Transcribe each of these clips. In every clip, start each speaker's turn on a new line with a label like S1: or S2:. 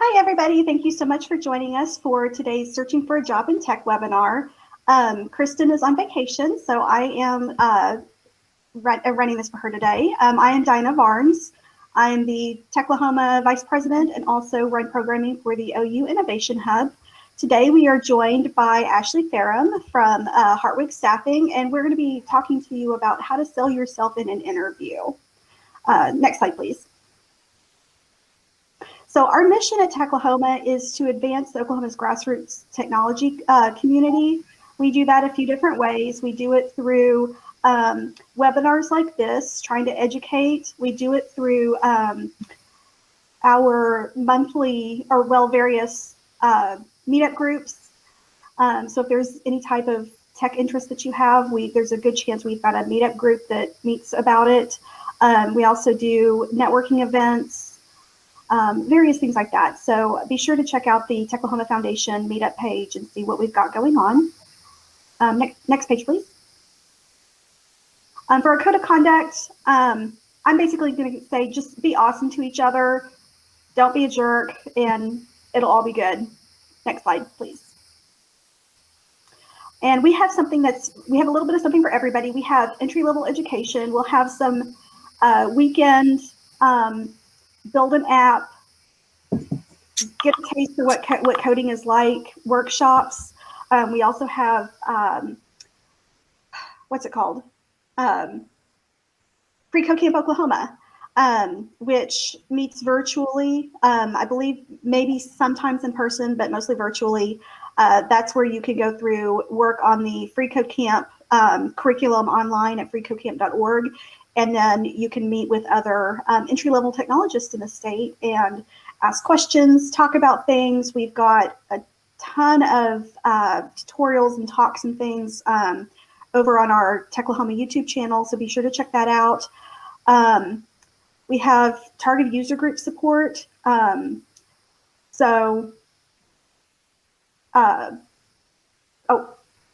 S1: Hi, everybody. Thank you so much for joining us for today's Searching for a Job in Tech webinar. Kristen is on vacation, so I am running this for her today. I am Dinah Varnes. I'm the Techlahoma Vice President and also run programming for the OU Innovation Hub. Today we are joined by Ashley Farham from Hartwig Staffing, and we're going to be talking to you about how to sell yourself in an interview. Next slide, please. So our mission at Techlahoma is to advance Oklahoma's grassroots technology community. We do that a few different ways. We do it through webinars like this, trying to educate. We do it through our monthly various meetup groups. So if there's any type of tech interest that you have, there's a good chance we've got a meetup group that meets about it. We also do networking events. Various things like that. So be sure to check out the Techlahoma Foundation meetup page and see what we've got going on. Next page, please. For our code of conduct, I'm basically going to say just be awesome to each other. Don't be a jerk, and it'll all be good. Next slide, please. And we have something we have a little bit of something for everybody. We have entry-level education. We'll have some weekend build an app, get a taste of what coding is like, workshops. We also have, what's it called? Free Code Camp Oklahoma, which meets virtually. I believe maybe sometimes in person, but mostly virtually. That's where you can go through, work on the Free Code Camp curriculum online at freecodecamp.org. And then you can meet with other entry-level technologists in the state and ask questions, talk about things. We've got a ton of tutorials and talks and things over on our Techlahoma YouTube channel, so be sure to check that out. We have targeted user group support. Oh, can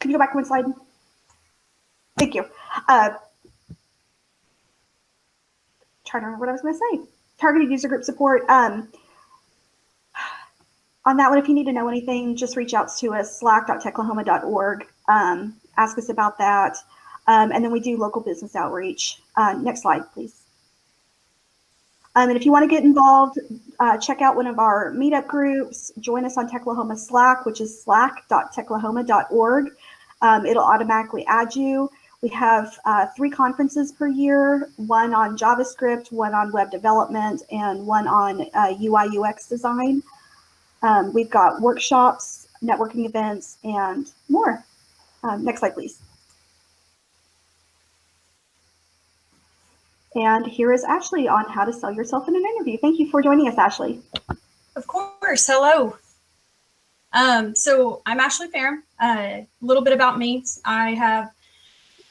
S1: you go back one slide? Thank you. Trying to remember what I was going to say. Targeted user group support. On that one, if you need to know anything, just reach out to us, slack.techlahoma.org. Ask us about that. And then we do local business outreach. Next slide, please. And if you want to get involved, check out one of our meetup groups. Join us on Techlahoma Slack, which is slack.techlahoma.org. It'll automatically add you. We have 3 conferences per year, one on JavaScript, one on web development, and one on UI UX design. We've got workshops, networking events, and more. Next slide, please. And here is Ashley on how to sell yourself in an interview. Thank you for joining us, Ashley.
S2: Of course. Hello. So I'm Ashley Farham. A little bit about me. I have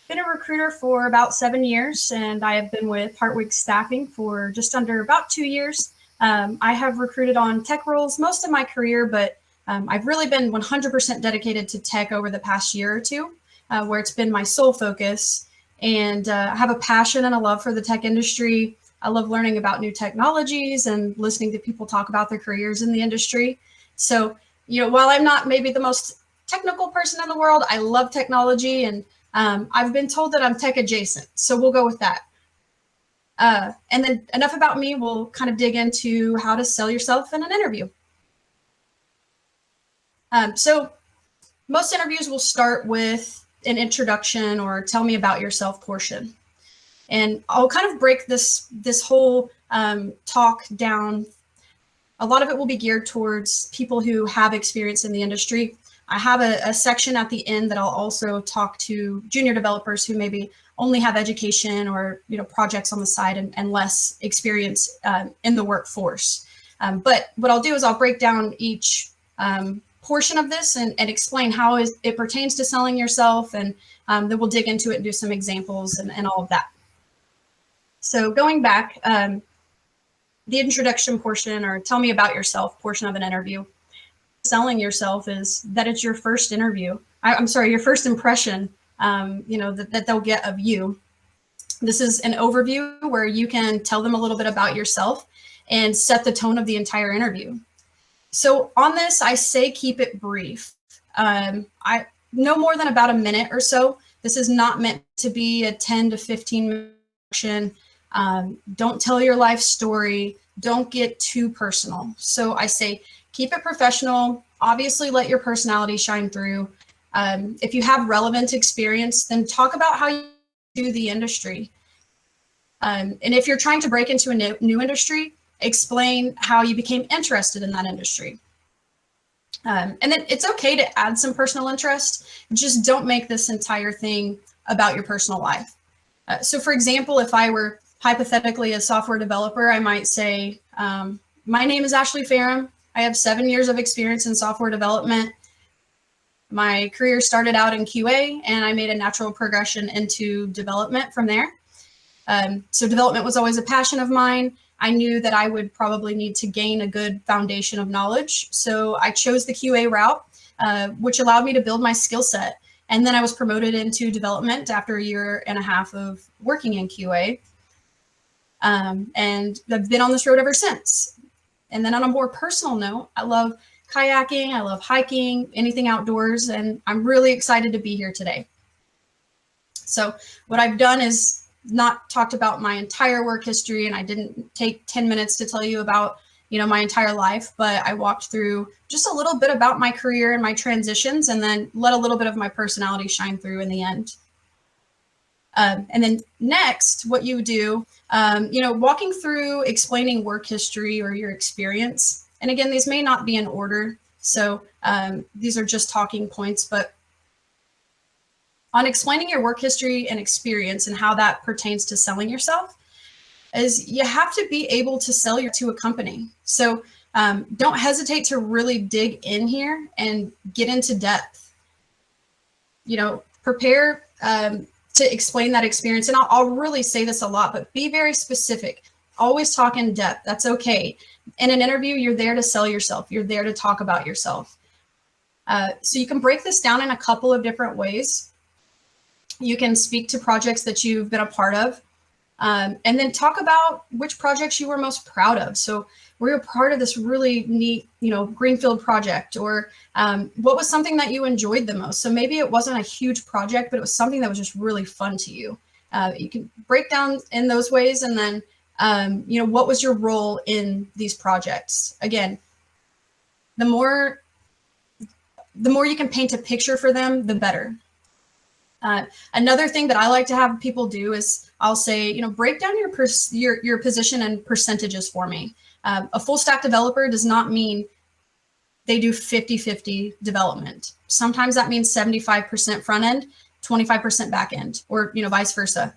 S2: been a recruiter for about 7 years, and I have been with Hartwig Staffing for just under about 2 years. I have recruited on tech roles most of my career, but I've really been 100% dedicated to tech over the past year or two, where it's been my sole focus. And I have a passion and a love for the tech industry. I love learning about new technologies and listening to people talk about their careers in the industry. So, while I'm not maybe the most technical person in the world, I love technology, and I've been told that I'm tech adjacent, so we'll go with that. And then enough about me, we'll kind of dig into how to sell yourself in an interview. So most interviews will start with an introduction or tell me about yourself portion. And I'll kind of break this whole talk down. A lot of it will be geared towards people who have experience in the industry. I have a section at the end that I'll also talk to junior developers who maybe only have education or projects on the side and less experience in the workforce. But what I'll do is I'll break down each portion of this and explain how it pertains to selling yourself, and then we'll dig into it and do some examples and all of that. So going back, the introduction portion, or tell me about yourself portion of an interview. Selling yourself is that it's your first interview. I'm sorry, your first impression, that they'll get of you. This is an overview where you can tell them a little bit about yourself and set the tone of the entire interview. So on this, I say keep it brief. I no more than about a minute or so. This is not meant to be a 10 to 15 minute session. Don't tell your life story. Don't get too personal. So I say keep it professional. Obviously, let your personality shine through. If you have relevant experience, then talk about how you do the industry. And if you're trying to break into a new industry, explain how you became interested in that industry. And then it's okay to add some personal interest. Just don't make this entire thing about your personal life. So for example, if I were hypothetically a software developer, I might say, my name is Ashley Farram. I have 7 years of experience in software development. My career started out in QA, and I made a natural progression into development from there. So development was always a passion of mine. I knew that I would probably need to gain a good foundation of knowledge. So I chose the QA route, which allowed me to build my skill set. And then I was promoted into development after a year and a half of working in QA. And I've been on this road ever since. And then on a more personal note, I love kayaking, I love hiking, anything outdoors, and I'm really excited to be here today. So what I've done is not talked about my entire work history, and I didn't take 10 minutes to tell you about, my entire life, but I walked through just a little bit about my career and my transitions, and then let a little bit of my personality shine through in the end. And then next, what you do, walking through explaining work history or your experience. And again, these may not be in order, so these are just talking points, but on explaining your work history and experience and how that pertains to selling yourself, is you have to be able to sell to a company. So don't hesitate to really dig in here and get into depth. Prepare to explain that experience. And I'll really say this a lot, but be very specific. Always talk in depth. That's okay. In an interview, you're there to sell yourself. You're there to talk about yourself. So you can break this down in a couple of different ways. You can speak to projects that you've been a part of, and then talk about which projects you were most proud of. So were you a part of this really neat, greenfield project, or what was something that you enjoyed the most? So maybe it wasn't a huge project, but it was something that was just really fun to you. You can break down in those ways, and then, what was your role in these projects? Again, the more you can paint a picture for them, the better. Another thing that I like to have people do is I'll say, break down your position in percentages for me. A full stack developer does not mean they do 50-50 development. Sometimes that means 75% front end, 25% back end, or vice versa.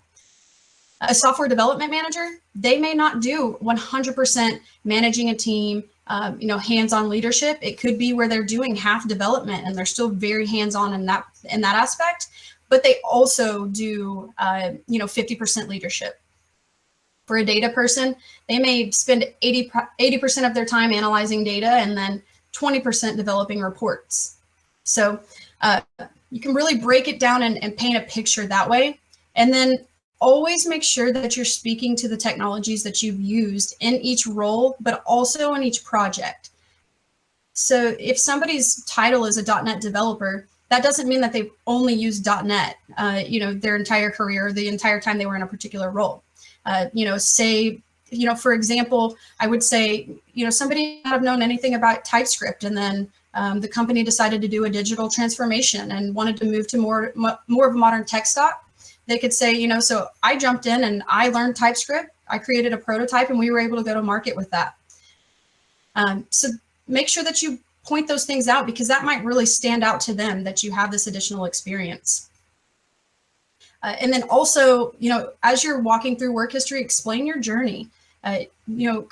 S2: A software development manager, they may not do 100% managing a team, hands-on leadership. It could be where they're doing half development and they're still very hands-on in that aspect. But they also do, 50% leadership. For a data person, they may spend 80% of their time analyzing data and then 20% developing reports. So you can really break it down and paint a picture that way. And then always make sure that you're speaking to the technologies that you've used in each role, but also in each project. So if somebody's title is a .NET developer, that doesn't mean that they've only used .NET, their entire career, the entire time they were in a particular role. For example, I would say, somebody might have known anything about TypeScript, and then the company decided to do a digital transformation and wanted to move to more of a modern tech stack. They could say, so I jumped in and I learned TypeScript. I created a prototype and we were able to go to market with that. So make sure that you point those things out, because that might really stand out to them that you have this additional experience. And then also, as you're walking through work history, explain your journey. Kind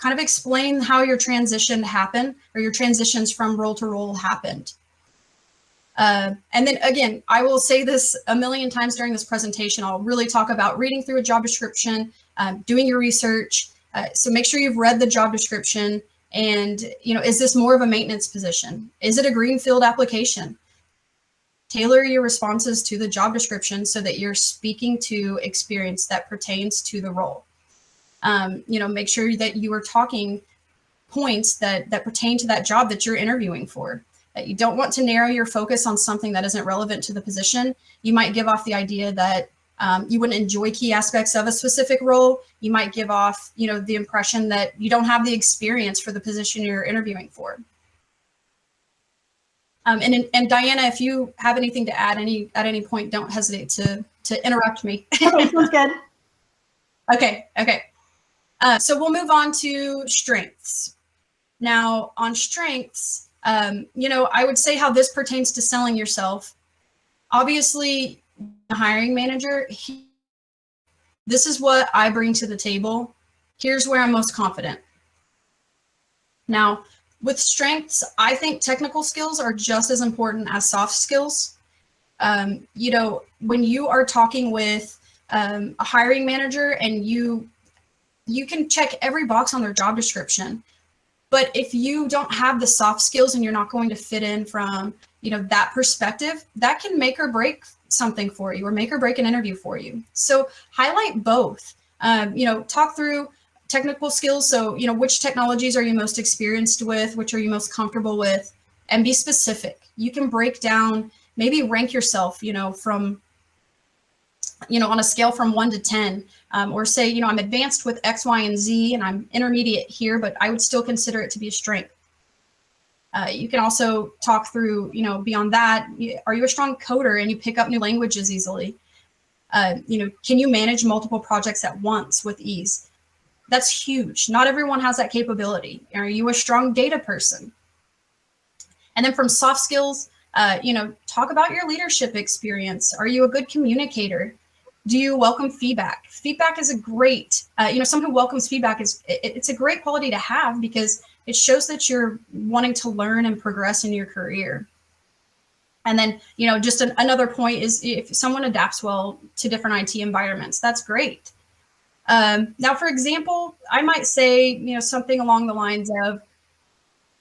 S2: of explain how your transition happened, or your transitions from role to role happened. And then again, I will say this a million times during this presentation. I'll really talk about reading through a job description, doing your research. So make sure you've read the job description. And, is this more of a maintenance position? Is it a greenfield application? Tailor your responses to the job description so that you're speaking to experience that pertains to the role. Make sure that you are talking points that pertain to that job that you're interviewing for. You don't want to narrow your focus on something that isn't relevant to the position. You might give off the idea that you wouldn't enjoy key aspects of a specific role. You might give off, the impression that you don't have the experience for the position you're interviewing for. And Diana, if you have anything to add at any point, don't hesitate to interrupt me.
S1: Okay, sounds good.
S2: Okay. So we'll move on to strengths. Now, on strengths, I would say how this pertains to selling yourself. Obviously, the hiring manager, this is what I bring to the table. Here's where I'm most confident. Now, with strengths, I think technical skills are just as important as soft skills. When you are talking with a hiring manager and you can check every box on their job description, but if you don't have the soft skills and you're not going to fit in from, that perspective, that can make or break something for you or make or break an interview for you. So highlight both, talk through technical skills. So, which technologies are you most experienced with? Which are you most comfortable with? And be specific. You can break down, maybe rank yourself, from, on a scale from 1 to 10, or say, I'm advanced with X, Y, and Z, and I'm intermediate here, but I would still consider it to be a strength. You can also talk through, beyond that, are you a strong coder and you pick up new languages easily? Can you manage multiple projects at once with ease? That's huge. Not everyone has that capability. Are you a strong data person? And then from soft skills, talk about your leadership experience. Are you a good communicator? Do you welcome feedback? Feedback is a great, someone who welcomes feedback it's a great quality to have because it shows that you're wanting to learn and progress in your career. And then, just another point is if someone adapts well to different IT environments, that's great. Now, for example, I might say, something along the lines of,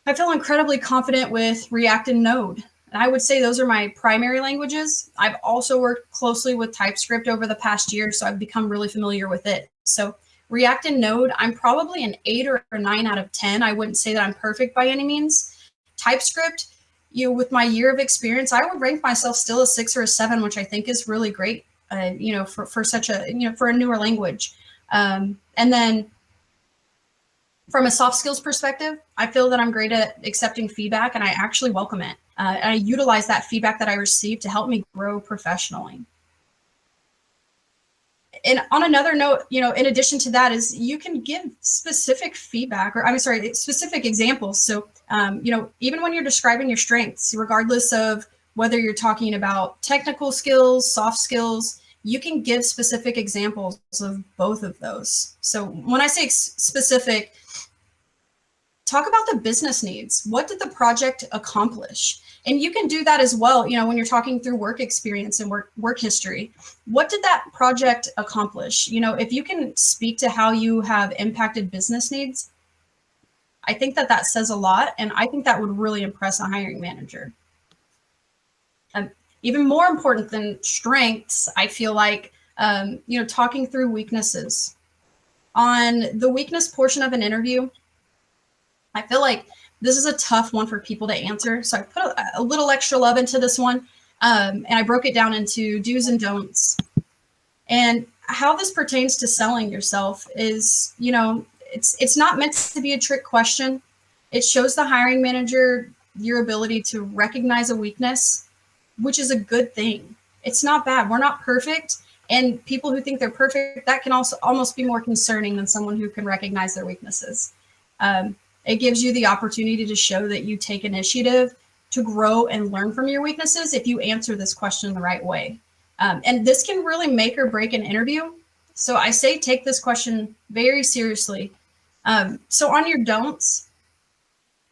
S2: I feel incredibly confident with React and Node. And I would say those are my primary languages. I've also worked closely with TypeScript over the past year, so I've become really familiar with it. So React and Node, I'm probably an 8 or a 9 out of 10. I wouldn't say that I'm perfect by any means. TypeScript, with my year of experience, I would rank myself still a 6 or a 7, which I think is really great, for such a, for a newer language. And then from a soft skills perspective, I feel that I'm great at accepting feedback and I actually welcome it. And I utilize that feedback that I receive to help me grow professionally. And on another note, in addition to that is you can give specific feedback specific examples. So, even when you're describing your strengths, regardless of whether you're talking about technical skills, soft skills, you can give specific examples of both of those. So when I say specific, talk about the business needs. What did the project accomplish? And you can do that as well, when you're talking through work experience and work history. What did that project accomplish? If you can speak to how you have impacted business needs, I think that says a lot. And I think that would really impress a hiring manager. Even more important than strengths, I feel like, talking through weaknesses. On the weakness portion of an interview, I feel like this is a tough one for people to answer. So I put a little extra love into this one, and I broke it down into do's and don'ts. And how this pertains to selling yourself is, it's not meant to be a trick question. It shows the hiring manager your ability to recognize a weakness, which is a good thing. It's not bad. We're not perfect. And people who think they're perfect, that can also almost be more concerning than someone who can recognize their weaknesses. It gives you the opportunity to show that you take initiative to grow and learn from your weaknesses if you answer this question the right way. And this can really make or break an interview. So I say take this question very seriously. So on your don'ts,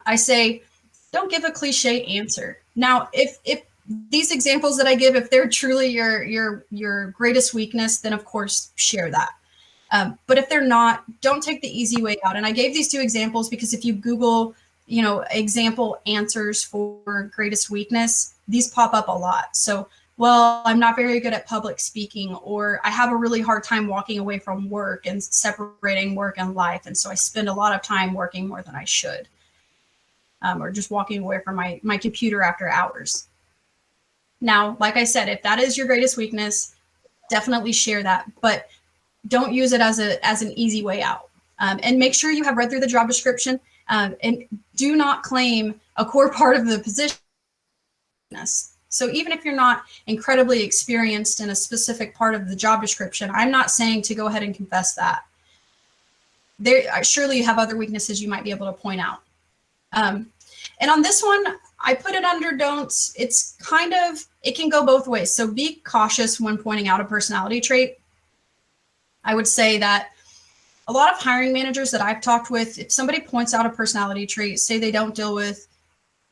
S2: I say don't give a cliche answer. Now, if these examples that I give, if they're truly your greatest weakness, then of course share that. But if they're not, don't take the easy way out. And I gave these 2 examples because if you Google, example answers for greatest weakness, these pop up a lot. So well, I'm not very good at public speaking, or I have a really hard time walking away from work and separating work and life. And so I spend a lot of time working more than I should, or just walking away from my computer after hours. Now, like I said, if that is your greatest weakness, definitely share that, but don't use it as an easy way out. And make sure you have read through the job description, and do not claim a core part of the position. So even if you're not incredibly experienced in a specific part of the job description, I'm not saying to go ahead and confess that. Surely you have other weaknesses you might be able to point out. And on this one, I put it under don'ts. It's kind of, it can go both ways. So be cautious when pointing out a personality trait. I would say that a lot of hiring managers that I've talked with, if somebody points out a personality trait, say they don't deal with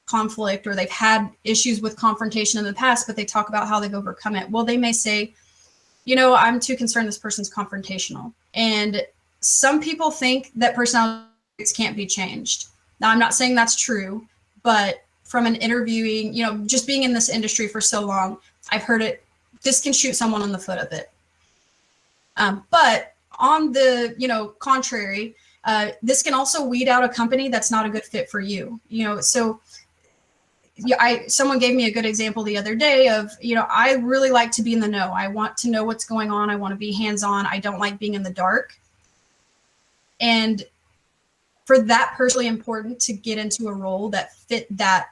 S2: conflict, or they've had issues with confrontation in the past, but they talk about how they've overcome it. Well, they may say, I'm too concerned this person's confrontational. And some people think that personality traits can't be changed. Now, I'm not saying that's true, but from an interviewing, just being in this industry for so long, I've heard it, this can shoot someone in the foot a bit. But on the, contrary, this can also weed out a company that's not a good fit for you. So someone gave me a good example the other day of, I really like to be in the know. I want to know what's going on. I want to be hands-on. I don't like being in the dark. And for that, personally important to get into a role that fit that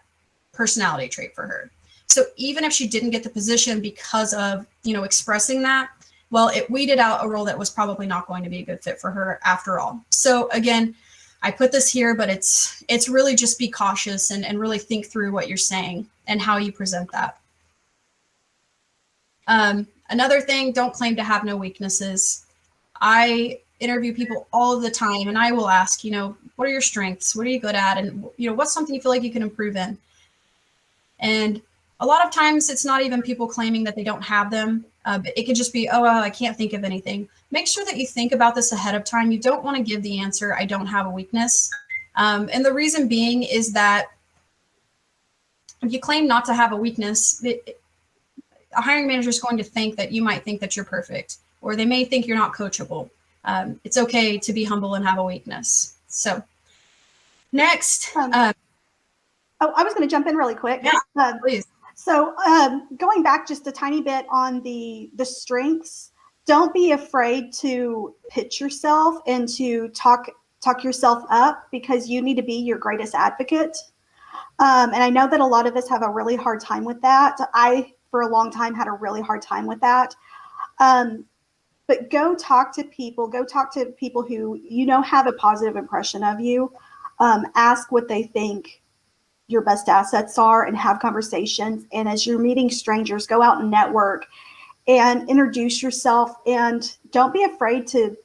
S2: personality trait for her. So even if she didn't get the position because of, expressing that, well, it weeded out a role that was probably not going to be a good fit for her after all. So again, I put this here, but it's really just be cautious and really think through what you're saying and how you present that. Another thing, don't claim to have no weaknesses. I interview people all of the time, and I will ask, what are your strengths? What are you good at? And, what's something you feel like you can improve in? And a lot of times it's not even people claiming that they don't have them. But it could just be, I can't think of anything. Make sure that you think about this ahead of time. You don't want to give the answer, I don't have a weakness. And the reason being is that if you claim not to have a weakness, a hiring manager is going to think that you might think that you're perfect, or they may think you're not coachable. It's okay to be humble and have a weakness. So next.
S1: I was going to jump in really quick.
S2: Yeah, please.
S1: So going back just a tiny bit on the strengths, don't be afraid to pitch yourself and to talk yourself up, because you need to be your greatest advocate. And I know that a lot of us have a really hard time with that. I, for a long time, had a really hard time with that. But go talk to people who have a positive impression of you. Ask what they think your best assets are and have conversations. And as you're meeting strangers, go out and network and introduce yourself, and don't be afraid to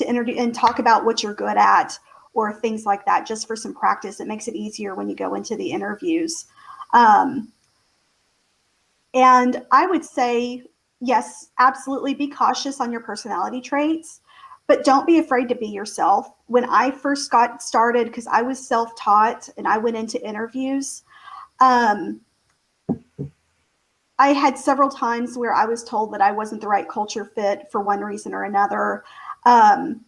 S1: introduce and talk about what you're good at or things like that, just for some practice. It makes it easier when you go into the interviews. And I would say, yes, absolutely be cautious on your personality traits, but don't be afraid to be yourself. When I first got started, because I was self-taught and I went into interviews, I had several times where I was told that I wasn't the right culture fit for one reason or another. And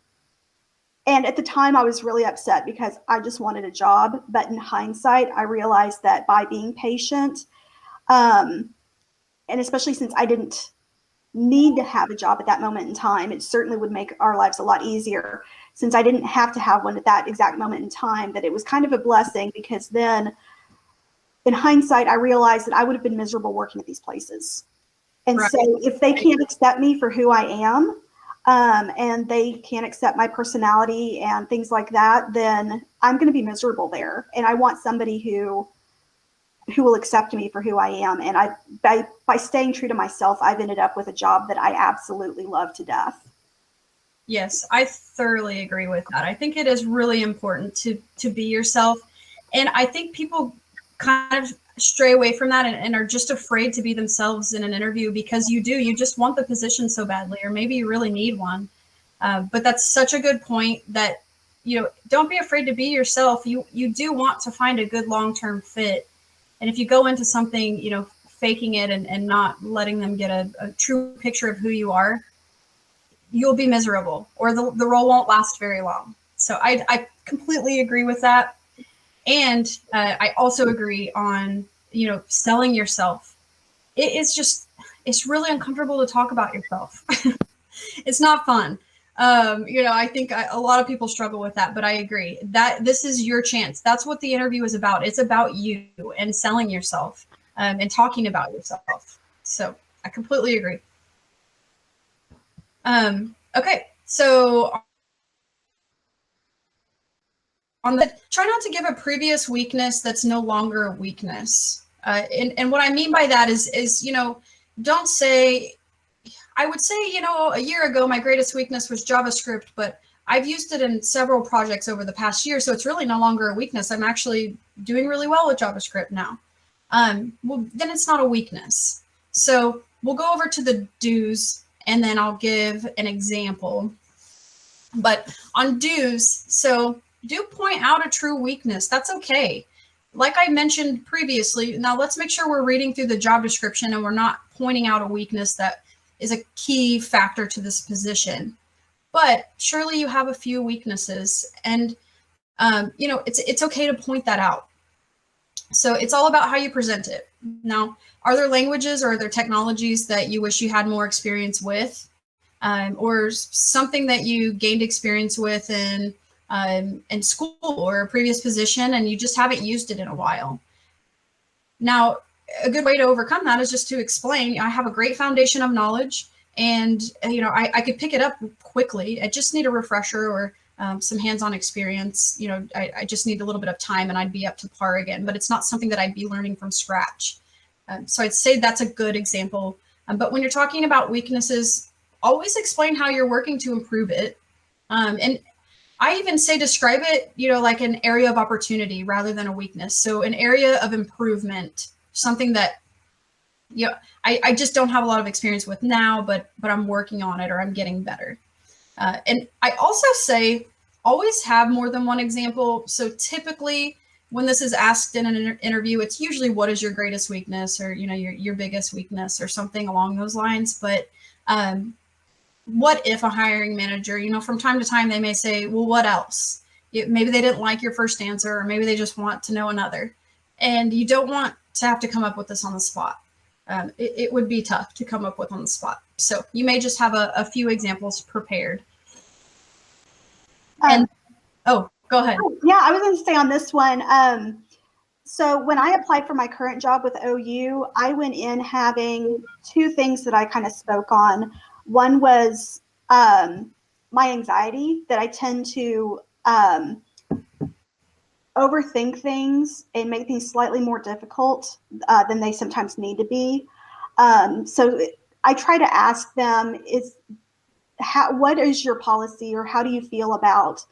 S1: at the time I was really upset because I just wanted a job. But in hindsight, I realized that by being patient, and especially since I didn't need to have a job at that moment in time, it certainly would make our lives a lot easier. Since I didn't have to have one at that exact moment in time, that it was kind of a blessing, because then in hindsight, I realized that I would have been miserable working at these places. And right. So if they can't accept me for who I am, and they can't accept my personality and things like that, then I'm going to be miserable there. And I want somebody who will accept me for who I am. And by staying true to myself, I've ended up with a job that I absolutely love to death.
S2: Yes, I thoroughly agree with that. I think it is really important to be yourself. And I think people kind of stray away from that and are just afraid to be themselves in an interview, because you just want the position so badly, or maybe you really need one. But that's such a good point that, don't be afraid to be yourself. You do want to find a good long-term fit. And if you go into something, faking it and not letting them get a true picture of who you are, you'll be miserable, or the role won't last very long. So I completely agree with that. And I also agree on, selling yourself. It's really uncomfortable to talk about yourself. It's not fun. I think a lot of people struggle with that, but I agree that this is your chance. That's what the interview is about. It's about you and selling yourself, and talking about yourself. So I completely agree. Okay, so try not to give a previous weakness that's no longer a weakness. And what I mean by that is don't say, I would say, a year ago, my greatest weakness was JavaScript, but I've used it in several projects over the past year, so it's really no longer a weakness. I'm actually doing really well with JavaScript now. Well, then it's not a weakness. So we'll go over to the do's, and then I'll give an example. But on do's, so do point out a true weakness. That's okay. Like I mentioned previously, now let's make sure we're reading through the job description and we're not pointing out a weakness that is a key factor to this position. But surely you have a few weaknesses, and it's okay to point that out. So it's all about how you present it. Now, are there languages or are there technologies that you wish you had more experience with, or something that you gained experience with in school or a previous position and you just haven't used it in a while? Now, a good way to overcome that is just to explain, I have a great foundation of knowledge, and I could pick it up quickly. I just need a refresher or some hands-on experience. I just need a little bit of time and I'd be up to par again, but it's not something that I'd be learning from scratch. So I'd say that's a good example. But when you're talking about weaknesses, always explain how you're working to improve it. And I even say describe it, like an area of opportunity rather than a weakness. So an area of improvement, something that I just don't have a lot of experience with now, but I'm working on it, or I'm getting better. And I also say always have more than one example. So typically when this is asked in an interview, it's usually what is your greatest weakness, or your biggest weakness, or something along those lines. But what if a hiring manager, from time to time, they may say, well, what else? Maybe they didn't like your first answer, or maybe they just want to know another. And you don't want to have to come up with this on the spot. It would be tough to come up with on the spot. So you may just have a few examples prepared. And go ahead.
S1: Yeah, I was going to say on this one. So when I applied for my current job with OU, I went in having two things that I kind of spoke on. One was my anxiety, that I tend to overthink things and make things slightly more difficult than they sometimes need to be. So I try to ask them, what is your policy, or how do you feel about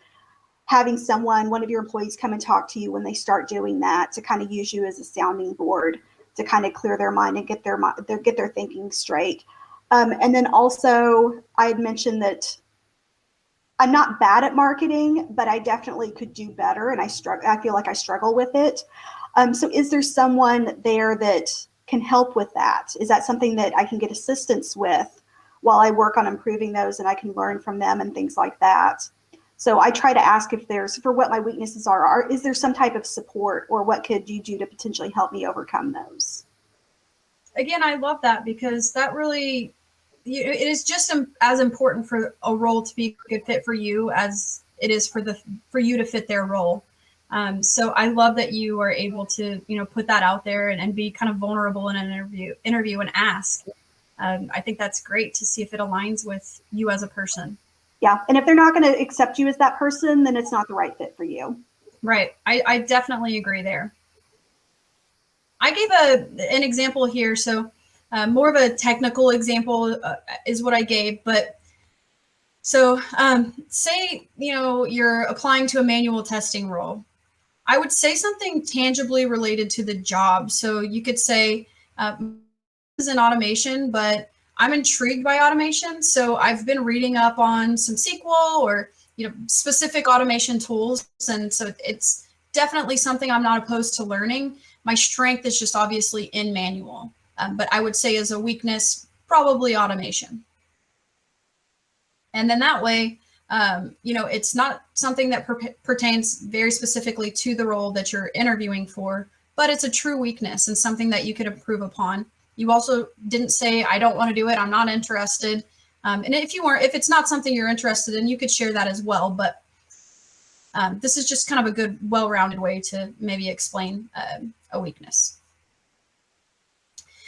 S1: having one of your employees come and talk to you when they start doing that, to kind of use you as a sounding board to kind of clear their mind and get their thinking straight. And then also I had mentioned that I'm not bad at marketing, but I definitely could do better, and I feel like I struggle with it. So is there someone there that can help with that? Is that something that I can get assistance with while I work on improving those, and I can learn from them and things like that? So I try to ask for what my weaknesses are. Is there some type of support, or what could you do to potentially help me overcome those?
S2: Again, I love that, because that really, it is just as important for a role to be a good fit for you as it is for you to fit their role. So I love that you are able to, put that out there and be kind of vulnerable in an interview and ask. I think that's great to see if it aligns with you as a person.
S1: Yeah. And if they're not going to accept you as that person, then it's not the right fit for you.
S2: Right. I definitely agree there. I gave an example here. So more of a technical example is what I gave. But so say, you're applying to a manual testing role. I would say something tangibly related to the job. So you could say, this is in automation, but I'm intrigued by automation. So I've been reading up on some SQL or, specific automation tools. And so it's definitely something I'm not opposed to learning. My strength is just obviously in manual. But I would say as a weakness, probably automation. And then that way, it's not something that pertains very specifically to the role that you're interviewing for, but it's a true weakness and something that you could improve upon. You also didn't say, I don't want to do it, I'm not interested. And if it's not something you're interested in, you could share that as well. But this is just kind of a good, well-rounded way to maybe explain a weakness.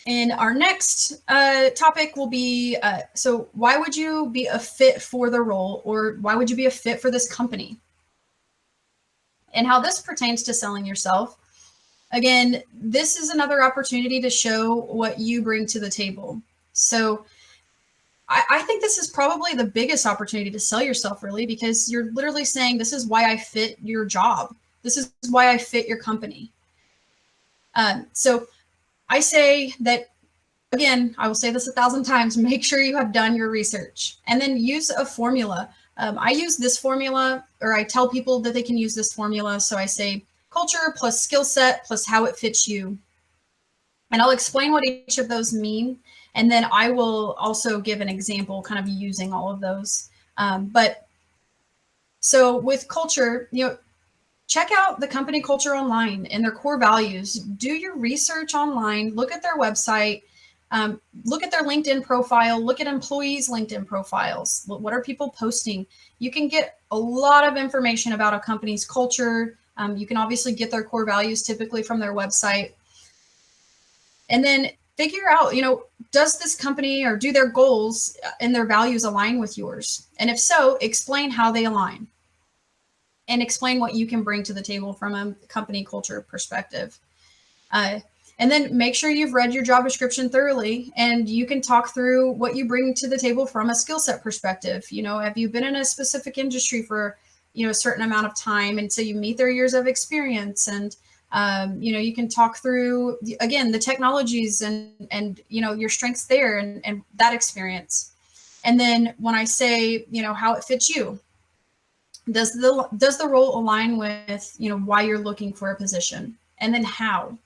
S2: And our next topic will be, so why would you be a fit for the role, or why would you be a fit for this company? And how this pertains to selling yourself. Again, this is another opportunity to show what you bring to the table. So I think this is probably the biggest opportunity to sell yourself, really, because you're literally saying, this is why I fit your job. This is why I fit your company. So I say that, again, I will say this 1,000 times, make sure you have done your research and then use a formula. I use this formula, or I tell people that they can use this formula. So I say culture plus skill set plus how it fits you. And I'll explain what each of those mean. And then I will also give an example kind of using all of those. But so with culture, check out the company culture online and their core values. Do your research online, look at their website, look at their LinkedIn profile, look at employees' LinkedIn profiles. What are people posting? You can get a lot of information about a company's culture. You can obviously get their core values typically from their website. And then figure out, does this company or do their goals and their values align with yours? And if so, explain how they align and explain what you can bring to the table from a company culture perspective. And then make sure you've read your job description thoroughly and you can talk through what you bring to the table from a skill set perspective. Have you been in a specific industry for, a certain amount of time? And so you meet their years of experience, and you can talk through, again, the technologies and your strengths there and that experience. And then when I say, how it fits you, does the role align with, why you're looking for a position, and then how?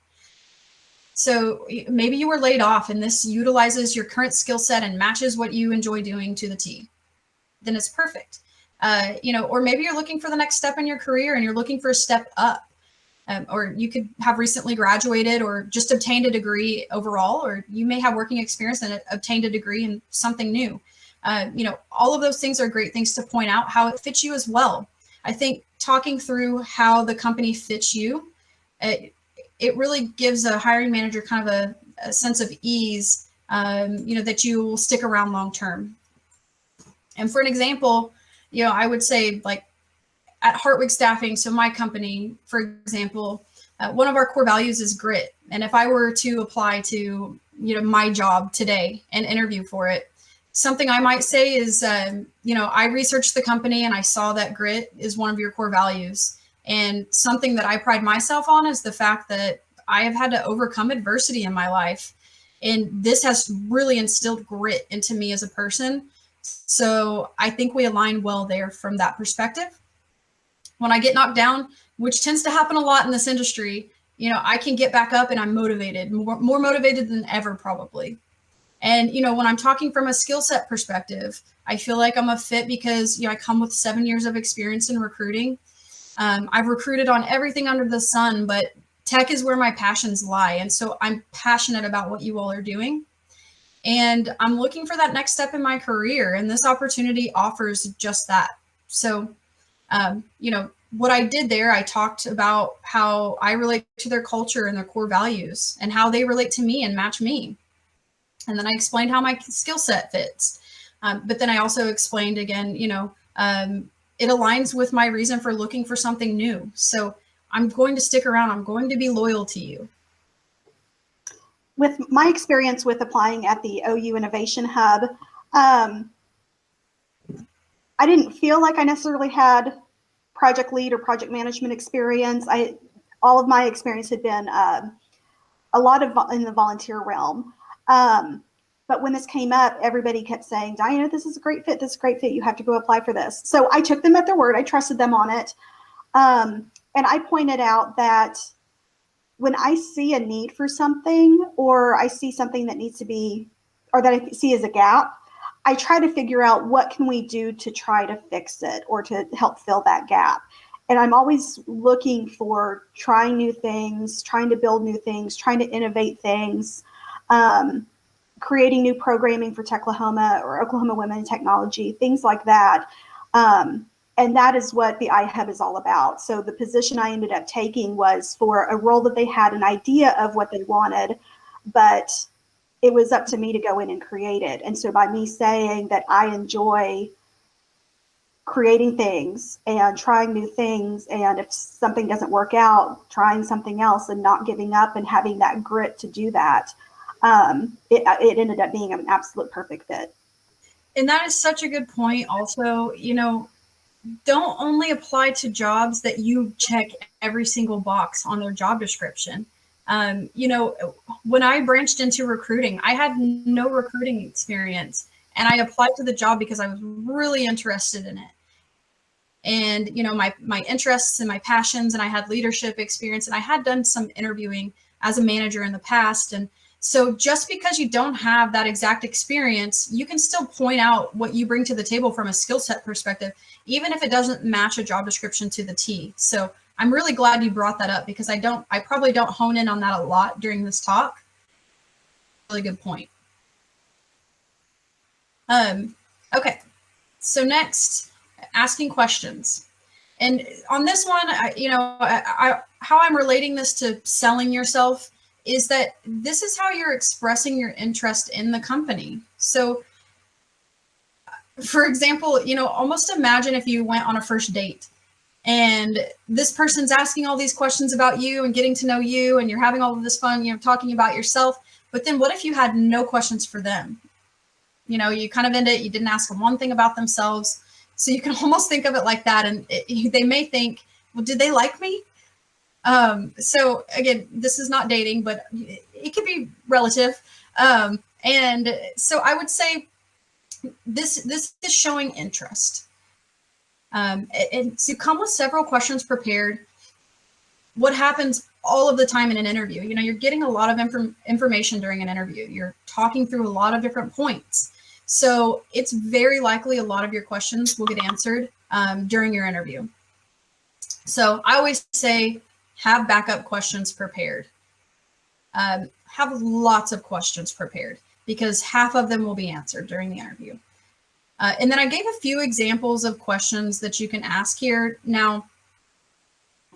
S2: So maybe you were laid off and this utilizes your current skill set and matches what you enjoy doing to the T. Then it's perfect. Or maybe you're looking for the next step in your career and you're looking for a step up. Or you could have recently graduated or just obtained a degree overall, or you may have working experience and obtained a degree in something new. All of those things are great things to point out how it fits you as well. I think talking through how the company fits you, it really gives a hiring manager kind of a sense of ease, that you will stick around long term. And for an example, I would say, like, at Hartwig Staffing, so my company, for example, one of our core values is grit. And if I were to apply to, my job today and interview for it, something I might say is, I researched the company and I saw that grit is one of your core values. And something that I pride myself on is the fact that I have had to overcome adversity in my life. And this has really instilled grit into me as a person. So I think we align well there from that perspective. When I get knocked down, which tends to happen a lot in this industry, I can get back up and I'm motivated, more motivated than ever, probably. And, when I'm talking from a skill set perspective, I feel like I'm a fit because, I come with 7 years of experience in recruiting. I've recruited on everything under the sun, but tech is where my passions lie. And so I'm passionate about what you all are doing. And I'm looking for that next step in my career. And this opportunity offers just that. So, what I did there, I talked about how I relate to their culture and their core values and how they relate to me and match me. And then I explained how my skill set fits. But then I also explained again, it aligns with my reason for looking for something new. So I'm going to stick around. I'm going to be loyal to you.
S1: With my experience with applying at the OU Innovation Hub, I didn't feel like I necessarily had project lead or project management experience. All of my experience had been a lot of in the volunteer realm. But when this came up, everybody kept saying, Diana, this is a great fit. This is a great fit. You have to go apply for this. So I took them at their word. I trusted them on it. And I pointed out that when I see a need for something, or I see something that needs to be, or that I see as a gap, I try to figure out what can we do to try to fix it or to help fill that gap. And I'm always looking for trying new things, trying to build new things, trying to innovate things, um, creating new programming for Techlahoma or Oklahoma Women in Technology, things like that. Um, and that is what the iHub is all about. So the position I ended up taking was for a role that they had an idea of what they wanted, but it was up to me to go in and create it. And so by me saying that I enjoy creating things and trying new things, and if something doesn't work out, trying something else and not giving up and having that grit to do that, it ended up being an absolute perfect fit.
S2: And that is such a good point. Also, don't only apply to jobs that you check every single box on their job description. When I branched into recruiting, I had no recruiting experience, and I applied to the job because I was really interested in it. And my interests and my passions, and I had leadership experience, and I had done some interviewing as a manager in the past. And so just because you don't have that exact experience, you can still point out what you bring to the table from a skill set perspective, even if it doesn't match a job description to the T. So I'm really glad you brought that up, because I probably don't hone in on that a lot during this talk. Really good point. Okay, so next, asking questions. And on this one, how I'm relating this to selling yourself is that this is how you're expressing your interest in the company. So, for example, almost imagine if you went on a first date and this person's asking all these questions about you and getting to know you, and you're having all of this fun, talking about yourself. But then what if you had no questions for them? You kind of end it, you didn't ask them one thing about themselves. So you can almost think of it like that. And they may think, well, did they like me? So again, this is not dating, but it could be relative. And so I would say this is showing interest. And so come with several questions prepared. What happens all of the time in an interview? You're getting a lot of information during an interview. You're talking through a lot of different points. So it's very likely a lot of your questions will get answered during your interview. So I always say, have backup questions prepared. Have lots of questions prepared, because half of them will be answered during the interview. And then I gave a few examples of questions that you can ask here. Now,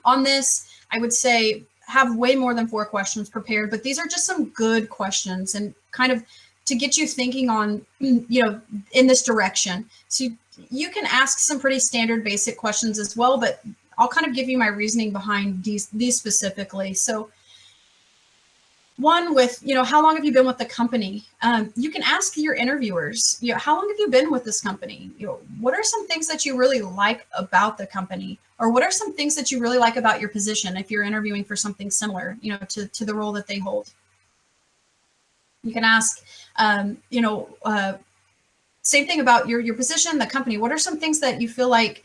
S2: on this, I would say have way more than 4 questions prepared, but these are just some good questions and kind of to get you thinking on, in this direction. So you can ask some pretty standard basic questions as well, but I'll kind of give you my reasoning behind these specifically. So one with, how long have you been with the company? You can ask your interviewers, how long have you been with this company? What are some things that you really like about the company? Or what are some things that you really like about your position if you're interviewing for something similar, to the role that they hold? You can ask, same thing about your position, the company. What are some things that you feel like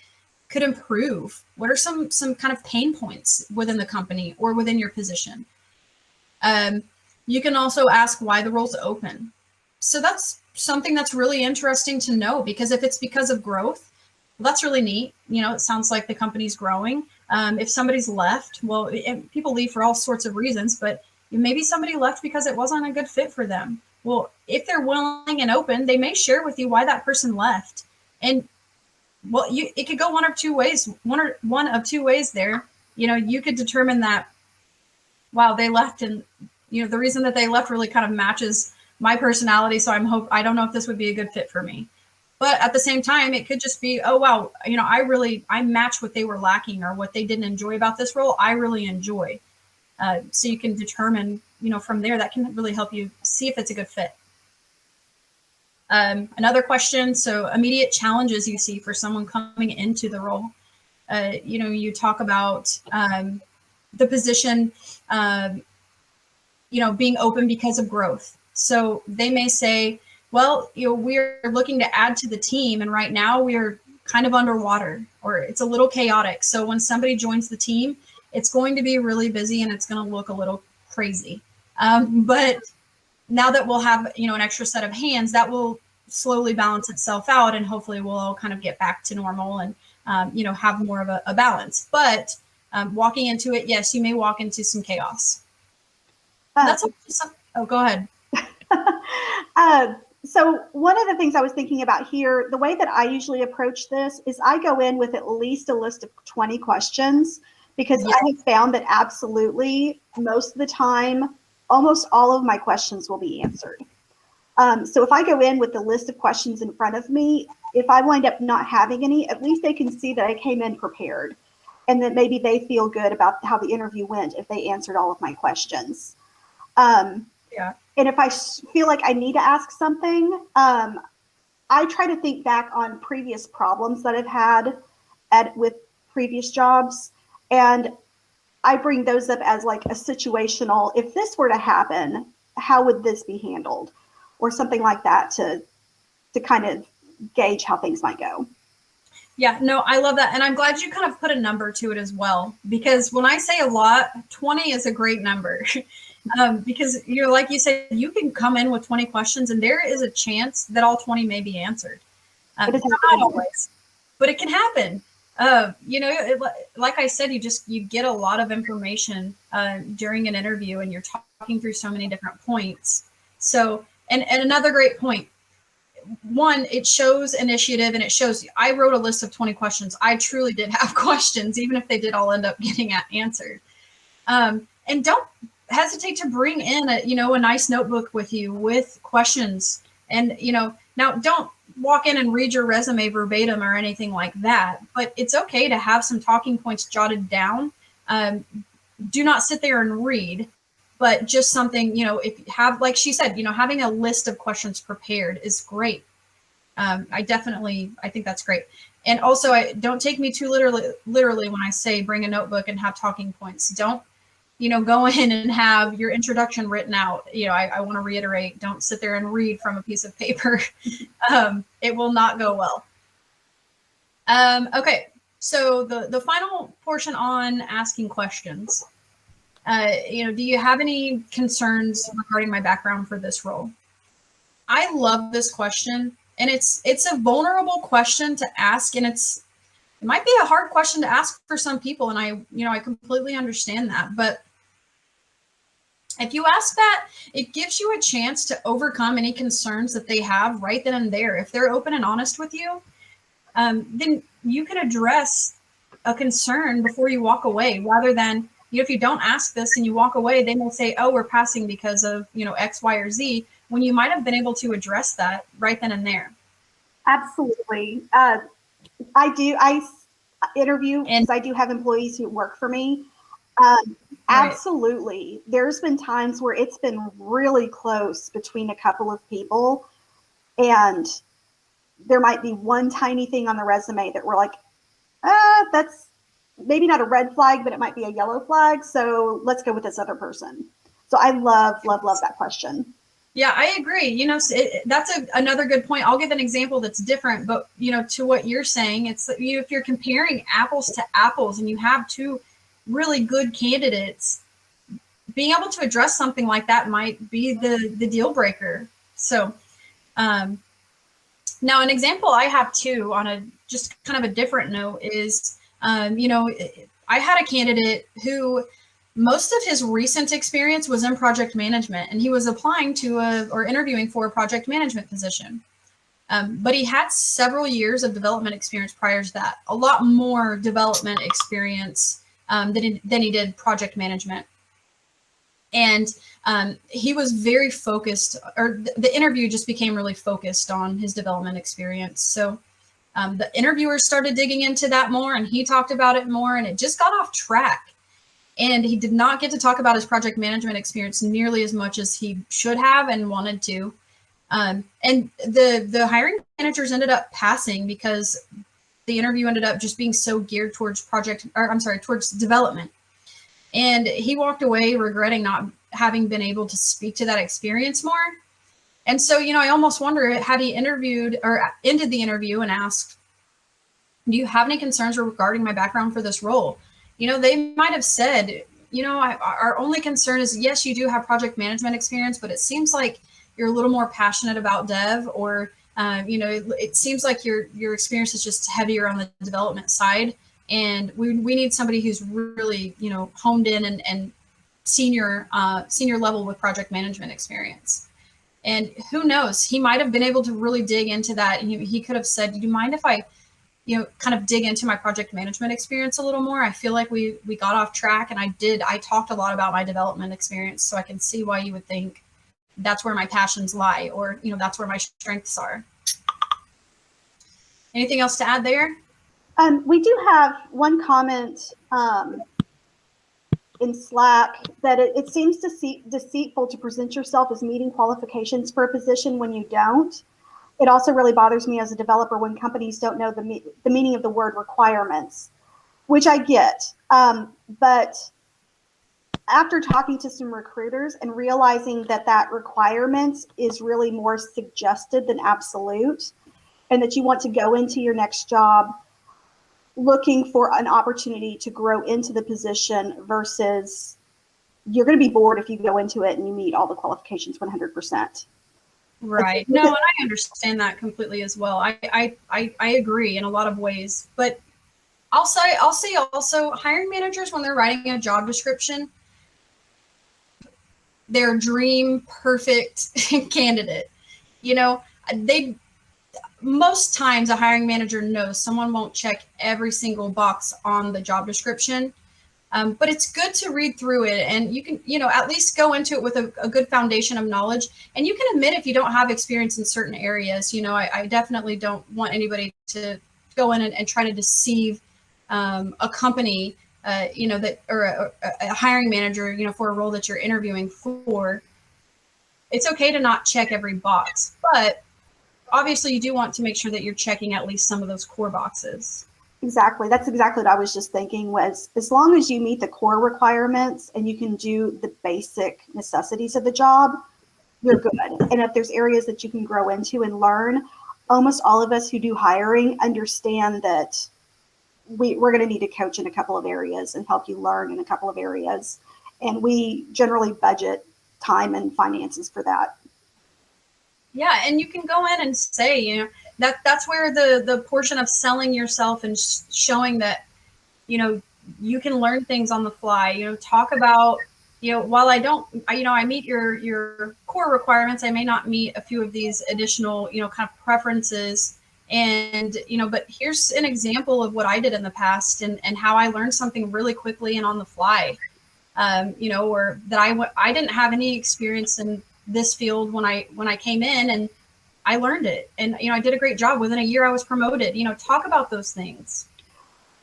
S2: could improve? What are some kind of pain points within the company or within your position? You can also ask why the role's open. So that's something that's really interesting to know, because if it's because of growth, well, that's really neat. It sounds like the company's growing. If somebody's left, well, people leave for all sorts of reasons, but maybe somebody left because it wasn't a good fit for them. Well, if they're willing and open, they may share with you why that person left. And well, it could go one of two ways there. You could determine that, wow, they left, and the reason that they left really kind of matches my personality. So I don't know if this would be a good fit for me. But at the same time, it could just be, oh, wow, I match what they were lacking, or what they didn't enjoy about this role, I really enjoy. So you can determine, from there, that can really help you see if it's a good fit. Another question, so immediate challenges you see for someone coming into the role. You talk about the position, being open because of growth. So they may say, well, we're looking to add to the team, and right now we're kind of underwater, or it's a little chaotic. So when somebody joins the team, it's going to be really busy and it's going to look a little crazy. But now that we'll have, an extra set of hands, that will slowly balance itself out, and hopefully we'll all kind of get back to normal and, have more of a balance. But walking into it, yes, you may walk into some chaos. That's oh, go ahead.
S1: So one of the things I was thinking about here, the way that I usually approach this is I go in with at least a list of 20 questions, because I have found that absolutely most of the time, almost all of my questions will be answered. So if I go in with the list of questions in front of me, if I wind up not having any, at least they can see that I came in prepared, and that maybe they feel good about how the interview went if they answered all of my questions. And if I feel like I need to ask something, I try to think back on previous problems that I've had with previous jobs, and I bring those up as like a situational, if this were to happen, how would this be handled? Or something like that to kind of gauge how things might go.
S2: Yeah, no, I love that. And I'm glad you kind of put a number to it as well, because when I say a lot, 20 is a great number. Because like you said, you can come in with 20 questions and there is a chance that all 20 may be answered. Not always, but it can happen. Like I said, you get a lot of information during an interview, and you're talking through so many different points. So, and another great point, one, it shows initiative, and it shows I wrote a list of 20 questions. I truly did have questions, even if they did all end up getting answered. And don't hesitate to bring in a nice notebook with you with questions. And, now don't walk in and read your resume verbatim or anything like that, but it's okay to have some talking points jotted down. Do not sit there and read, but just something, if you have, like she said, having a list of questions prepared is great. I think that's great. And also, don't take me too literally when I say bring a notebook and have talking points. Don't, go in and have your introduction written out. I want to reiterate, don't sit there and read from a piece of paper. It will not go well. Okay, so the final portion on asking questions. Do you have any concerns regarding my background for this role? I love this question, and it's a vulnerable question to ask, and it might be a hard question to ask for some people, and I completely understand that. But if you ask that, it gives you a chance to overcome any concerns that they have right then and there. If they're open and honest with you, then you can address a concern before you walk away, rather than, if you don't ask this and you walk away, they may say, oh, we're passing because of, X, Y, or Z, when you might have been able to address that right then and there.
S1: Absolutely. I interview, and I do have employees who work for me. Absolutely. There's been times where it's been really close between a couple of people, and there might be one tiny thing on the resume that we're like, that's maybe not a red flag, but it might be a yellow flag. So let's go with this other person. So I love that question.
S2: Yeah, I agree. That's another good point. I'll give an example that's different, but to what you're saying, it's if you're comparing apples to apples and you have two really good candidates, being able to address something like that might be the deal breaker. So now an example I have too, on a just kind of a different note, is I had a candidate who most of his recent experience was in project management, and he was applying to or interviewing for a project management position. But he had several years of development experience prior to that, a lot more development experience than he did project management. And he was very focused, or the interview just became really focused on his development experience. So the interviewers started digging into that more, and he talked about it more, and it just got off track. And he did not get to talk about his project management experience nearly as much as he should have and wanted to. And the hiring managers ended up passing because the interview ended up just being so geared towards towards development. And he walked away regretting not having been able to speak to that experience more. And so, I almost wonder, had he interviewed or ended the interview and asked, do you have any concerns regarding my background for this role? They might have said, our only concern is, yes, you do have project management experience, but it seems like you're a little more passionate about dev, or it seems like your experience is just heavier on the development side, and we need somebody who's really honed in and senior level with project management experience. And who knows, he might have been able to really dig into that. He could have said, do you mind if I kind of dig into my project management experience a little more? I feel like we got off track, and I talked a lot about my development experience, so I can see why you would think that's where my passions lie, or that's where my strengths are. Anything else to add there?
S1: We do have one comment in Slack that it seems deceitful to present yourself as meeting qualifications for a position when you don't. It also really bothers me as a developer when companies don't know the meaning of the word requirements, which I get. But after talking to some recruiters and realizing that requirements is really more suggested than absolute, and that you want to go into your next job looking for an opportunity to grow into the position versus you're going to be bored if you go into it and you meet all the qualifications 100%.
S2: Right. No, and I understand that completely as well. I agree in a lot of ways, but I'll say also, hiring managers, when they're writing a job description, their dream perfect candidate, most times a hiring manager knows someone won't check every single box on the job description. But it's good to read through it, and you can, at least go into it with a good foundation of knowledge. And you can admit if you don't have experience in certain areas. I definitely don't want anybody to go in and try to deceive a company, or a hiring manager, for a role that you're interviewing for. It's okay to not check every box, but obviously you do want to make sure that you're checking at least some of those core boxes.
S1: Exactly. That's exactly what I was just thinking, was as long as you meet the core requirements and you can do the basic necessities of the job, you're good. And if there's areas that you can grow into and learn, almost all of us who do hiring understand that we're going to need to coach in a couple of areas and help you learn in a couple of areas. And we generally budget time and finances for that.
S2: Yeah, and you can go in and say, that's where the portion of selling yourself and showing that, you can learn things on the fly. Talk about, while I meet your core requirements, I may not meet a few of these additional, kind of preferences. And, but here's an example of what I did in the past and how I learned something really quickly and on the fly, or that I didn't have any experience in this field when I came in, and I learned it, and I did a great job. Within a year I was promoted. Talk about those things.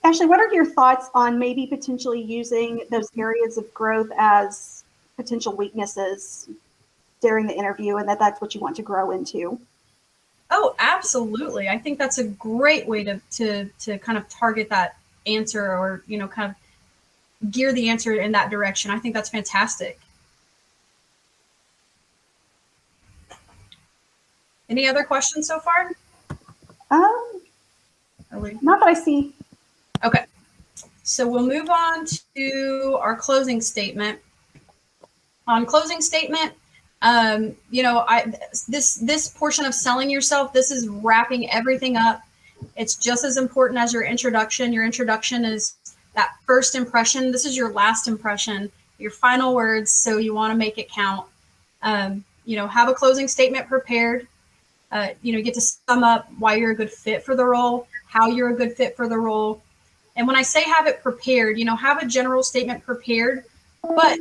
S1: Ashley, what are your thoughts on maybe potentially using those areas of growth as potential weaknesses during the interview, and that's what you want to grow into?
S2: Oh, absolutely. I think that's a great way to kind of target that answer, or kind of gear the answer in that direction. I think that's fantastic. Any other questions so far?
S1: Not that I see.
S2: Okay. So we'll move on to our closing statement. On closing statement, this portion of selling yourself, this is wrapping everything up. It's just as important as your introduction. Your introduction is that first impression. This is your last impression, your final words. So you want to make it count. Have a closing statement prepared. Get to sum up why you're a good fit for the role, how you're a good fit for the role. And when I say have it prepared, have a general statement prepared, but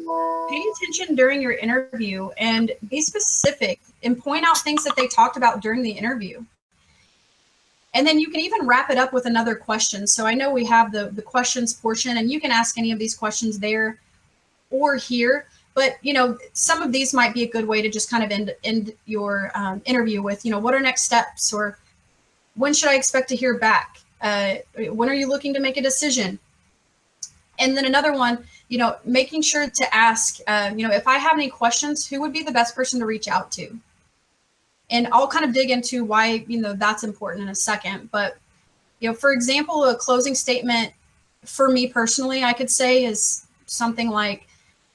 S2: pay attention during your interview and be specific and point out things that they talked about during the interview. And then you can even wrap it up with another question. So I know we have the questions portion, and you can ask any of these questions there or here. But, some of these might be a good way to just kind of end your interview with, what are next steps, or when should I expect to hear back? When are you looking to make a decision? And then another one, making sure to ask, if I have any questions, who would be the best person to reach out to? And I'll kind of dig into why, that's important in a second. But, for example, a closing statement for me personally, I could say is something like,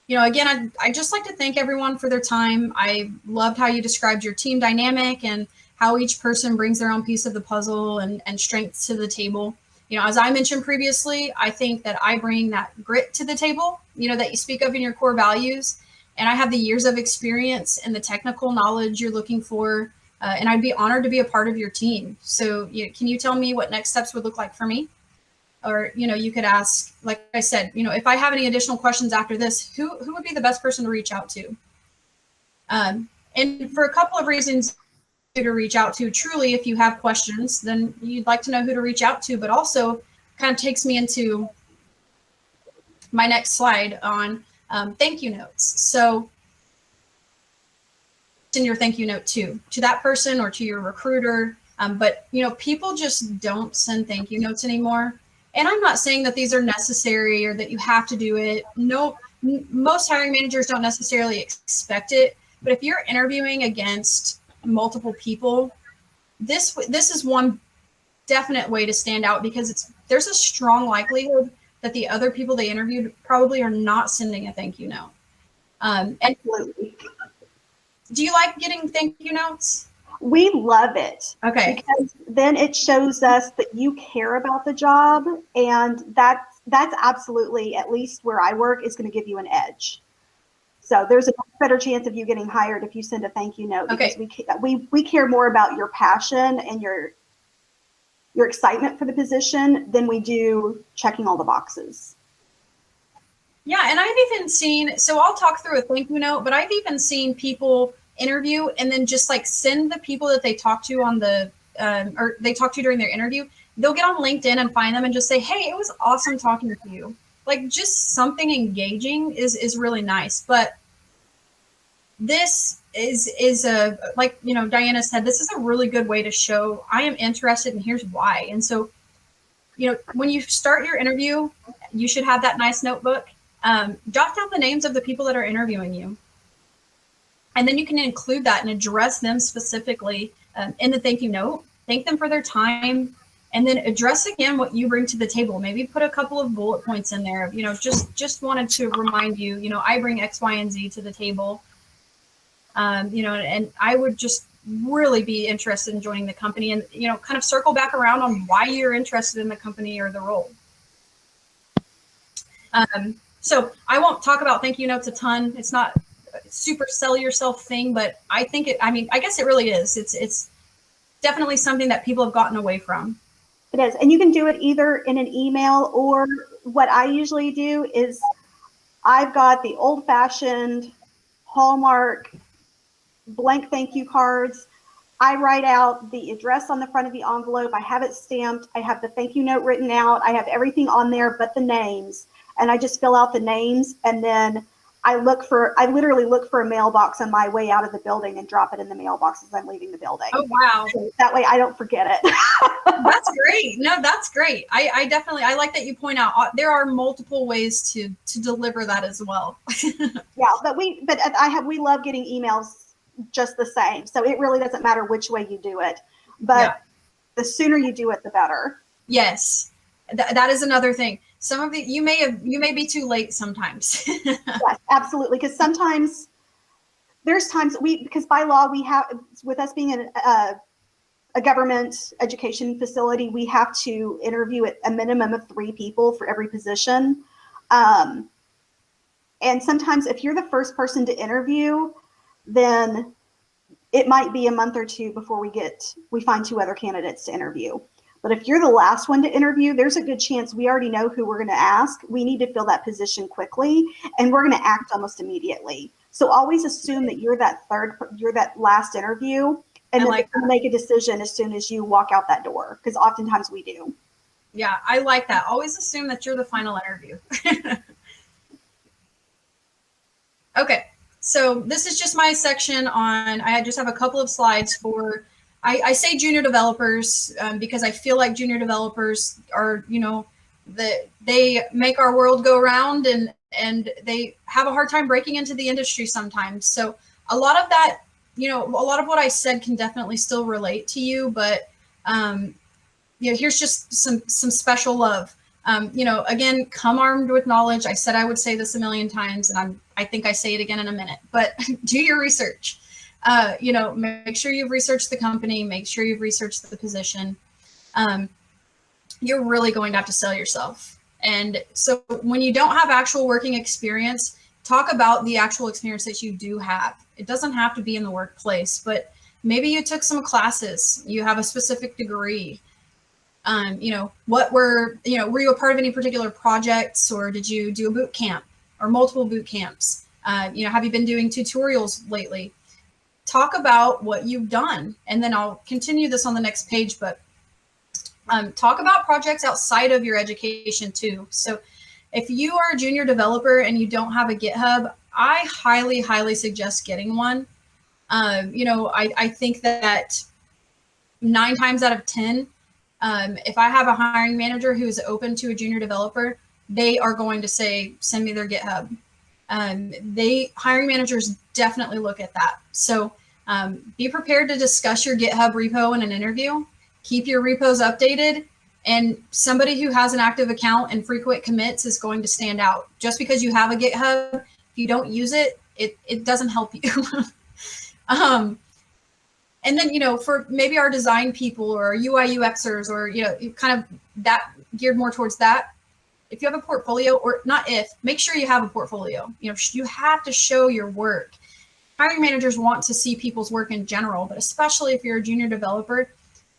S2: again, I just like to thank everyone for their time. I loved how you described your team dynamic and how each person brings their own piece of the puzzle and strengths to the table. As I mentioned previously, I think that I bring that grit to the table, that you speak of in your core values. And I have the years of experience and the technical knowledge you're looking for. And I'd be honored to be a part of your team. So can you tell me what next steps would look like for me? Or, you could ask, like I said, if I have any additional questions after this, who would be the best person to reach out to? And for a couple of reasons to reach out to, truly, if you have questions, then you'd like to know who to reach out to, but also kind of takes me into my next slide on thank you notes. So in your thank you note to that person or to your recruiter. But, people just don't send thank you notes anymore. And I'm not saying that these are necessary or that you have to do it. No, most hiring managers don't necessarily expect it. But if you're interviewing against multiple people, this is one definite way to stand out, because there's a strong likelihood that the other people they interviewed probably are not sending a thank you note. And
S1: Absolutely.
S2: do you like getting thank you notes?
S1: We love it.
S2: Okay.
S1: Because then it shows us that you care about the job, and that's absolutely, at least where I work, is going to give you an edge. So there's a better chance of you getting hired if you send a thank you note, because we care more about your passion and your excitement for the position than we do checking all the boxes.
S2: Yeah, and I've even seen, so I'll talk through a thank you note, but I've even seen people interview and then just like send the people that they talk to on the or they talk to during their interview. They'll get on LinkedIn and find them and just say, hey, it was awesome talking to you. Like, just something engaging is really nice. But this is a, like, Diana said, this is a really good way to show I am interested and here's why. And so, when you start your interview, you should have that nice notebook. Jot down the names of the people that are interviewing you. And then you can include that and address them specifically in the thank you note. Thank them for their time, and then address again what you bring to the table. Maybe put a couple of bullet points in there. Just wanted to remind you, I bring X, Y, and Z to the table. And I would just really be interested in joining the company, and, kind of circle back around on why you're interested in the company or the role. So I won't talk about thank you notes a ton. It's not super sell yourself thing, but I think I guess it really is. It's definitely something that people have gotten away from.
S1: It is. And you can do it either in an email, or what I usually do is I've got the old fashioned Hallmark blank thank you cards. I write out the address on the front of the envelope. I have it stamped. I have the thank you note written out. I have everything on there but the names. And I just fill out the names, and then I literally look for a mailbox on my way out of the building and drop it in the mailbox as I'm leaving the building.
S2: Oh, wow.
S1: So that way I don't forget it.
S2: That's great. No, that's great. I definitely, I like that you point out there are multiple ways to deliver that as well.
S1: Yeah, but we love getting emails just the same. So it really doesn't matter which way you do it, but the sooner you do it, the better.
S2: Yes. That is another thing. Some of you may be too late sometimes.
S1: Yes, absolutely. Because sometimes there's times because by law we have, with us being a government education facility, we have to interview at a minimum of 3 people for every position. And sometimes if you're the first person to interview, then it might be a month or 2 before we find 2 other candidates to interview. But if you're the last one to interview, there's a good chance we already know who we're going to ask. We need to fill that position quickly, and we're going to act almost immediately. So always assume that you're that last interview, and then we'll make a decision as soon as you walk out that door, because oftentimes we do.
S2: Yeah, I like that. Always assume that you're the final interview. Okay, so this is just my section on, I just have a couple of slides for, I say junior developers because I feel like junior developers are, they make our world go round, and they have a hard time breaking into the industry sometimes. So a lot of that, a lot of what I said can definitely still relate to you, but here's just some special love. Again, come armed with knowledge. I said I would say this a million times, and I think I say it again in a minute, but do your research. Make sure you've researched the company, make sure you've researched the position. You're really going to have to sell yourself. And so when you don't have actual working experience, talk about the actual experience that you do have. It doesn't have to be in the workplace, but maybe you took some classes, you have a specific degree. Were you a part of any particular projects, or did you do a boot camp or multiple boot camps? Have you been doing tutorials lately? Talk about what you've done. And then I'll continue this on the next page, but talk about projects outside of your education too. So if you are a junior developer and you don't have a GitHub, I highly, highly suggest getting one. I think that 9 times out of 10, if I have a hiring manager who is open to a junior developer, they are going to say, send me their GitHub. Hiring managers definitely look at that. So be prepared to discuss your GitHub repo in an interview. Keep your repos updated, and somebody who has an active account and frequent commits is going to stand out. Just because you have a GitHub, if you don't use it, it doesn't help you. And then, for maybe our design people or UI UXers, or, kind of that geared more towards that. If you have a portfolio, or make sure you have a portfolio. You have to show your work. Hiring managers want to see people's work in general, but especially if you're a junior developer,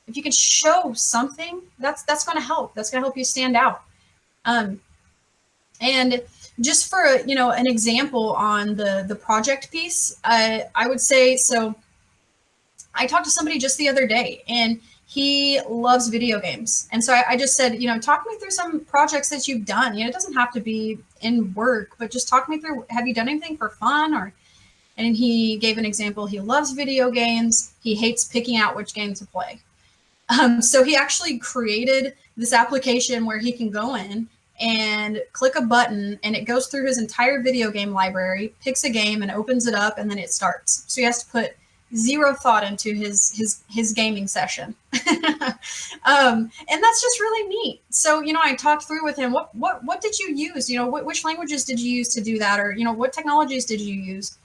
S2: if you can show something, that's going to help. That's going to help you stand out. And just for an example on the project piece, I would say, so I talked to somebody just the other day, and he loves video games. And so I just said, talk me through some projects that you've done. It doesn't have to be in work, but just talk me through, have you done anything for fun? And he gave an example. He loves video games. He hates picking out which game to play. So he actually created this application where he can go in and click a button, and it goes through his entire video game library, picks a game and opens it up, and then it starts. So he has to put zero thought into his gaming session. And that's just really neat. So, I talked through with him, what did you use? Which languages did you use to do that? Or, what technologies did you use?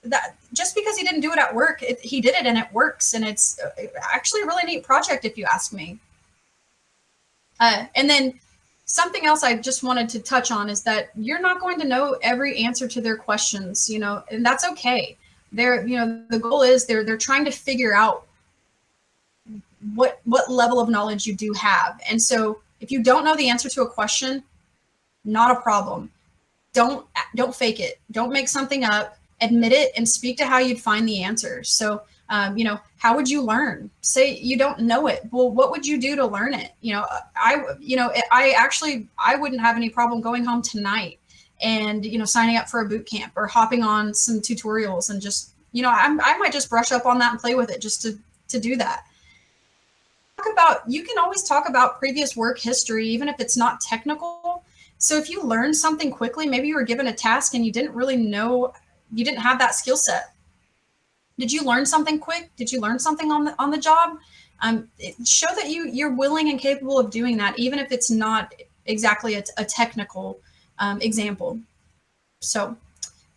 S2: That just because he didn't do it at work, he did it and it works. And it's actually a really neat project, if you ask me. And then something else I just wanted to touch on is that you're not going to know every answer to their questions, and that's okay. The goal is they're trying to figure out what level of knowledge you do have. And so if you don't know the answer to a question, not a problem. Don't fake it. Don't make something up. Admit it and speak to how you'd find the answers. So, how would you learn? Say you don't know it. Well, what would you do to learn it? I wouldn't have any problem going home tonight and, signing up for a boot camp or hopping on some tutorials and just, I might just brush up on that and play with it just to do that. You can always talk about previous work history, even if it's not technical. So if you learn something quickly, maybe you were given a task and you didn't really know, you didn't have that skill set. Did you learn something quick? Did you learn something on the job? Show that you're willing and capable of doing that, even if it's not exactly a technical example. So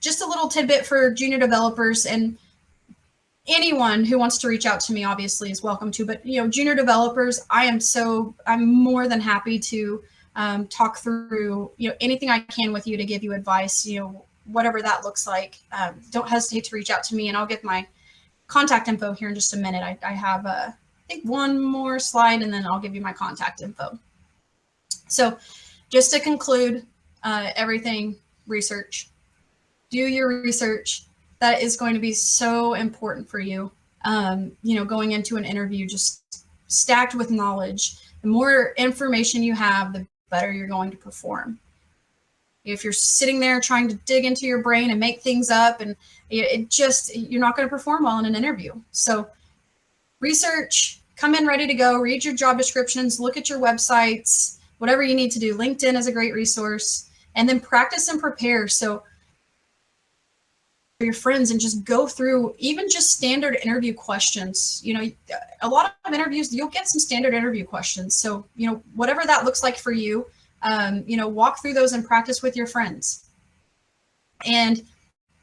S2: just a little tidbit for junior developers, and anyone who wants to reach out to me obviously is welcome to, but junior developers, I'm more than happy to talk through anything I can with you to give you advice, whatever that looks like. Don't hesitate to reach out to me, and I'll get my contact info here in just a minute. I have I think one more slide, and then I'll give you my contact info. So just to conclude everything, research. Do your research. That is going to be so important for you. Going into an interview just stacked with knowledge. The more information you have, the better you're going to perform. If you're sitting there trying to dig into your brain and make things up, and you're not going to perform well in an interview. So research, come in ready to go, read your job descriptions, look at your websites, whatever you need to do. LinkedIn is a great resource, and then practice and prepare. So your friends and just go through even just standard interview questions. You know, a lot of interviews, you'll get some standard interview questions. So, you know, whatever that looks like for you, you know, walk through those and practice with your friends. And,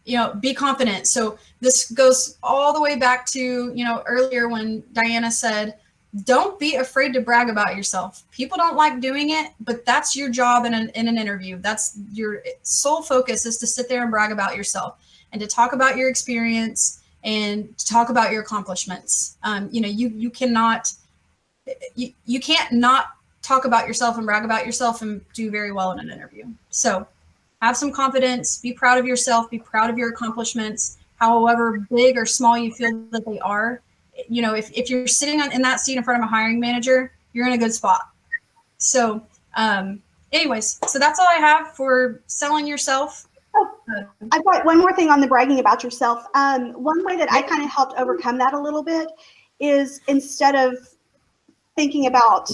S2: you know, be confident. So this goes all the way back to, you know, earlier when Diana said, don't be afraid to brag about yourself. People don't like doing it, but that's your job in an interview. That's your sole focus, is to sit there and brag about yourself and to talk about your experience and to talk about your accomplishments. You know, you cannot, you can't not talk about yourself and brag about yourself and do very well in an interview. So have some confidence, be proud of yourself, be proud of your accomplishments, however big or small you feel that they are. You know, if you're sitting in that seat in front of a hiring manager, you're in a good spot. So anyways, so that's all I have for selling yourself.
S1: Oh, I've got one more thing on the bragging about yourself. One way that I kind of helped overcome that a little bit is, instead of thinking about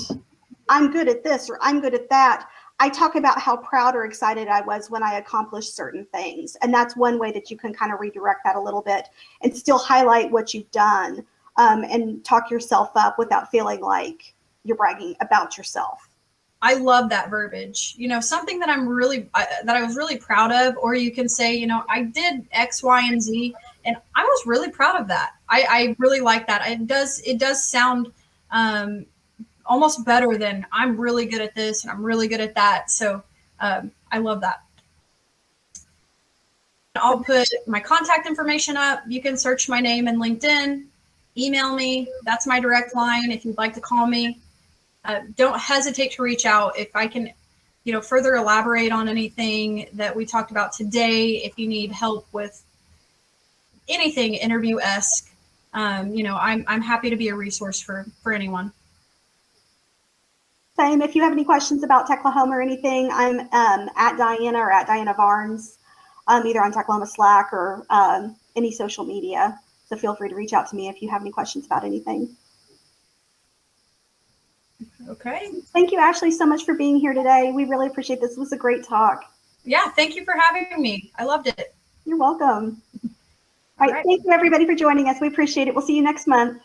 S1: I'm good at this or I'm good at that, I talk about how proud or excited I was when I accomplished certain things. And that's one way that you can kind of redirect that a little bit and still highlight what you've done, and talk yourself up without feeling like you're bragging about yourself.
S2: I love that verbiage. You know, something that that I was really proud of, or you can say, you know, I did X, Y, and Z, and I was really proud of that. I really like that. It does sound almost better than I'm really good at this and I'm really good at that. So I love that. I'll put my contact information up. You can search my name in LinkedIn, email me. That's my direct line if you'd like to call me. Don't hesitate to reach out if I can, you know, further elaborate on anything that we talked about today. If you need help with anything interview-esque, you know, I'm happy to be a resource for anyone.
S1: Same. If you have any questions about Techlahoma or anything, I'm at Diana or at Diana Barnes, either on Techlahoma Slack or any social media. So feel free to reach out to me if you have any questions about anything.
S2: Okay.
S1: Thank you, Ashley, so much for being here today. We really appreciate this. This was a great talk.
S2: Yeah, thank you for having me. I loved it.
S1: You're welcome. All right. Thank you, everybody, for joining us. We appreciate it. We'll see you next month.